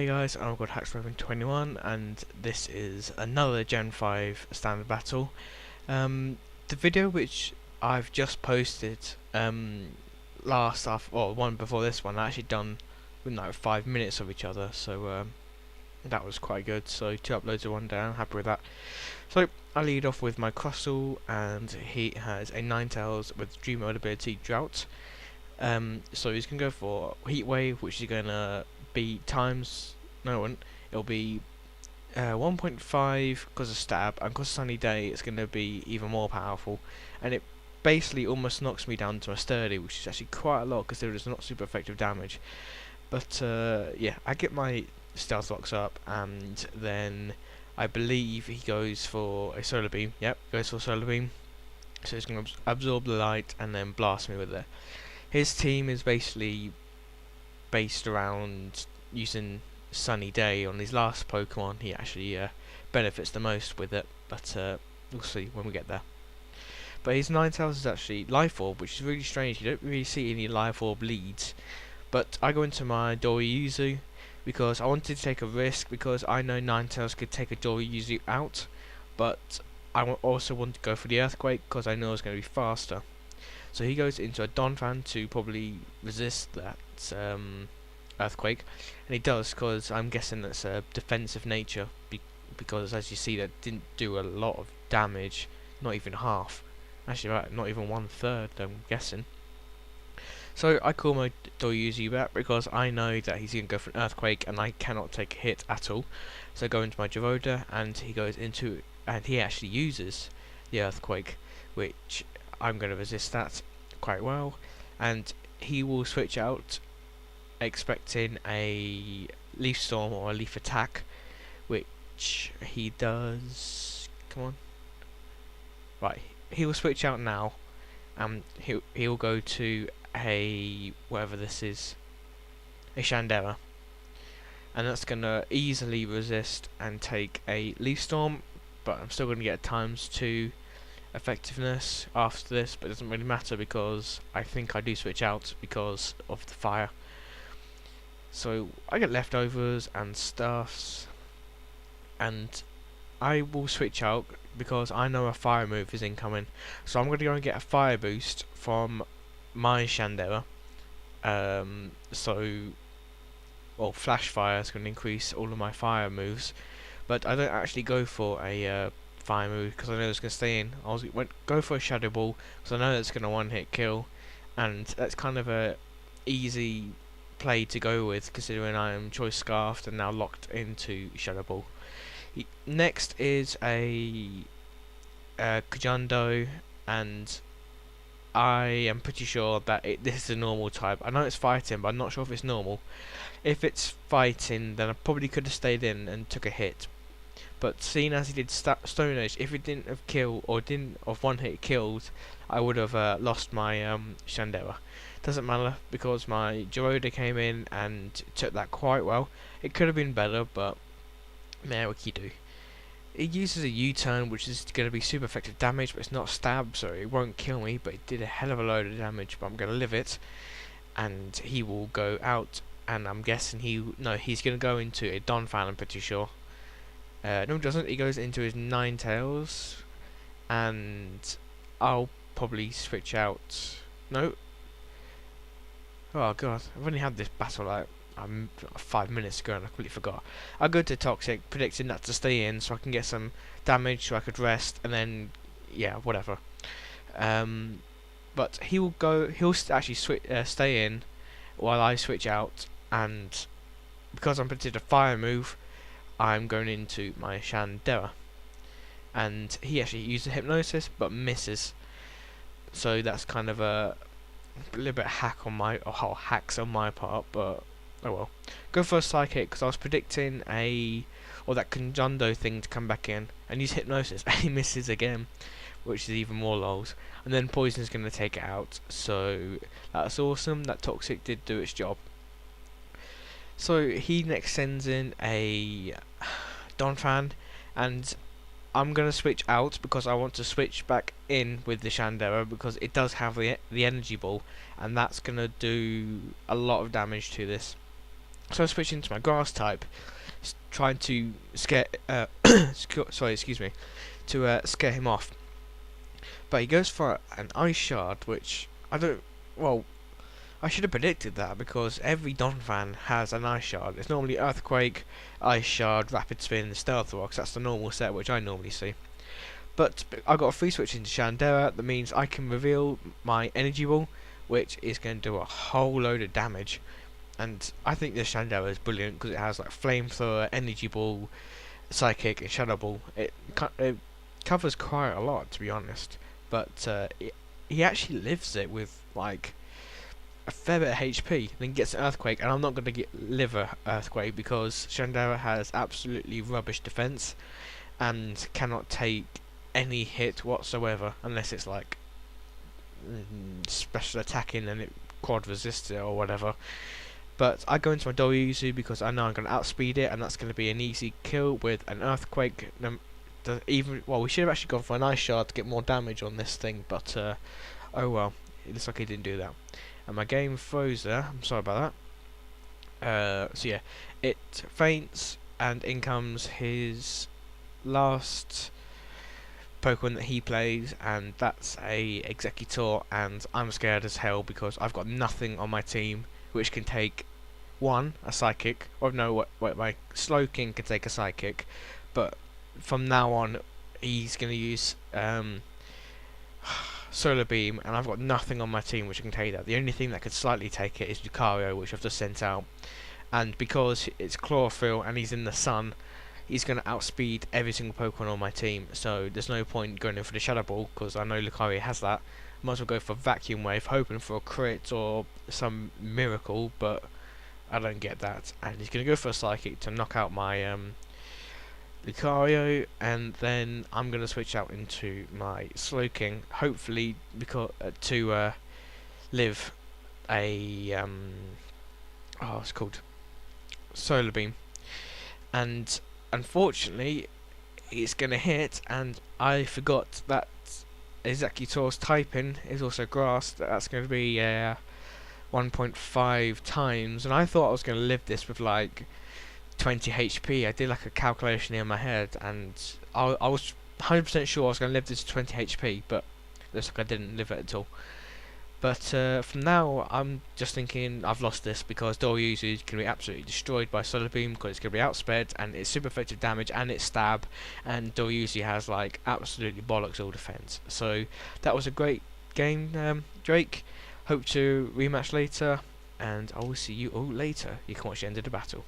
Hey guys, I'm called Hacksmithing21 and this is another Gen 5 standard battle. The video which I've just posted one before this one, I actually done within like 5 minutes of each other, so that was quite good. So 2 uploads in one day, I'm happy with that. So I lead off with my Crustle, and he has a Ninetales with Dream Mode ability Drought. So he's gonna go for Heat Wave, which is gonna be it'll be 1.5 because of stab, and because of Sunny Day it's gonna be even more powerful, and it basically almost knocks me down to a sturdy, which is actually quite a lot considering it's not super effective damage. But yeah, I get my stealth locks up, and then I believe he goes for a solar beam. Yep, goes for a solar beam. So he's gonna absorb the light and then blast me with it. His team is basically based around using Sunny Day. On his last Pokemon, he actually benefits the most with it, but we'll see when we get there. But his Ninetales is actually Life Orb, which is really strange. You don't really see any Life Orb leads. But I go into my Doriyuzu because I wanted to take a risk, because I know Ninetales could take a Doriyuzu out, but I also want to go for the Earthquake because I know it's going to be faster. So he goes into a Donphan to probably resist that Earthquake, and he does, because I'm guessing that's a defensive nature, because as you see that didn't do a lot of damage, not even half, actually right, not even 1/3 I'm guessing. So I call my Doriyuzu back because I know that he's going to go for an Earthquake and I cannot take a hit at all. So I go into my Gyroda, and he actually uses the Earthquake, which I'm going to resist that quite well, and he will switch out expecting a Leaf Storm or a Leaf Attack, which he does. Come on. Right, he will switch out now, and he'll go to a whatever this is, a Shandera, and that's going to easily resist and take a Leaf Storm, but I'm still going to get ×2 effectiveness after this, but it doesn't really matter because I think I do switch out because of the fire. So I get leftovers and stuffs, and I will switch out because I know a fire move is incoming. So I'm going to go and get a fire boost from my Shandera. Flash fire is going to increase all of my fire moves, but I don't actually go for a fire move because I know it's going to stay in. Go for a Shadow Ball because I know that's going to one-hit kill, and that's kind of a easy play to go with considering I am Choice Scarfed and now locked into Shadow Ball. Next is a Kajundo, and I am pretty sure that this is a normal type. I know it's fighting, but I'm not sure if it's normal. If it's fighting, then I probably could have stayed in and took a hit. But seeing as he did Stone Edge, if it didn't have killed or didn't have one hit killed, I would have lost my Shandera. Doesn't matter because my Gyroda came in and took that quite well. It could have been better, but man, what can you do? It uses a U-turn, which is going to be super effective damage, but it's not stab, so it won't kill me. But it did a hell of a load of damage, but I'm going to live it. And he will go out, and I'm guessing he's going to go into a Donphan, I'm pretty sure. No, he doesn't. He goes into his Ninetales, and I'll probably switch out. No. Oh god, I've only had this battle like 5 minutes ago, and I completely forgot. I'll go to Toxic, predicting that to stay in, so I can get some damage, so I could rest, and then yeah, whatever. But he'll actually stay in while I switch out, and because I'm predicted a fire move, I'm going into my Shandera, and he actually uses Hypnosis but misses, so that's kind of a little bit hacks on my part, but oh well. Go for a Psychic because I was predicting that Conjundo thing to come back in, and use Hypnosis, and he misses again, which is even more lols, and then Poison is going to take it out, so that's awesome. That Toxic did do its job. So he next sends in a Donphan, and I'm going to switch out because I want to switch back in with the Shandera because it does have the energy ball, and that's going to do a lot of damage to this. So I switched into my grass type, trying to scare. Sorry, excuse me, to scare him off. But he goes for an ice shard, which I don't. Well, I should have predicted that because every Don fan has an ice shard. It's normally earthquake, ice shard, rapid spin, stealth rocks. That's the normal set which I normally see. But I got a free switch into Shandera. That means I can reveal my energy ball, which is going to do a whole load of damage. And I think this Shandera is brilliant because it has like flamethrower, energy ball, psychic, and shadow ball. It covers quite a lot, to be honest. But he actually lives it with like a fair bit of HP, then gets an earthquake, and I'm not going to get liver earthquake because Shandera has absolutely rubbish defense and cannot take any hit whatsoever unless it's like special attacking and it quad resists it or whatever. But I go into my Doryuzu because I know I'm going to outspeed it, and that's going to be an easy kill with an earthquake. We should have actually gone for an ice shard to get more damage on this thing, but oh well, it looks like he didn't do that. And my game froze there. I'm sorry about that. So yeah, it faints, and in comes his last Pokemon that he plays, and that's a Executor, and I'm scared as hell because I've got nothing on my team which can take a psychic, or no, my Slowking can take a psychic, but from now on he's going to use Solar Beam, and I've got nothing on my team which can take that. The only thing that could slightly take it is Lucario, which I've just sent out, and because it's Chlorophyll and he's in the sun, he's going to outspeed every single Pokemon on my team, so there's no point going in for the Shadow Ball because I know Lucario has that. Might as well go for Vacuum Wave, hoping for a crit or some miracle, but I don't get that. And he's going to go for a Psychic to knock out my Lucario, and then I'm going to switch out into my Slowking, hopefully because to live a it's called Solar Beam, and unfortunately it's going to hit, and I forgot that Executor's typing is also grass. That's going to be 1.5 times, and I thought I was going to live this with like 20 HP. I did like a calculation in my head, and I was 100% sure I was going to live this to 20 HP, but looks like I didn't live it at all. But from now, I'm just thinking I've lost this because Doryuzu is going to be absolutely destroyed by Solar Beam because it's going to be outsped, and it's super effective damage, and it's stab, and Doryuzu has like absolutely bollocks all defense. So that was a great game, Drake. Hope to rematch later, and I will see you all later. You can watch the end of the battle.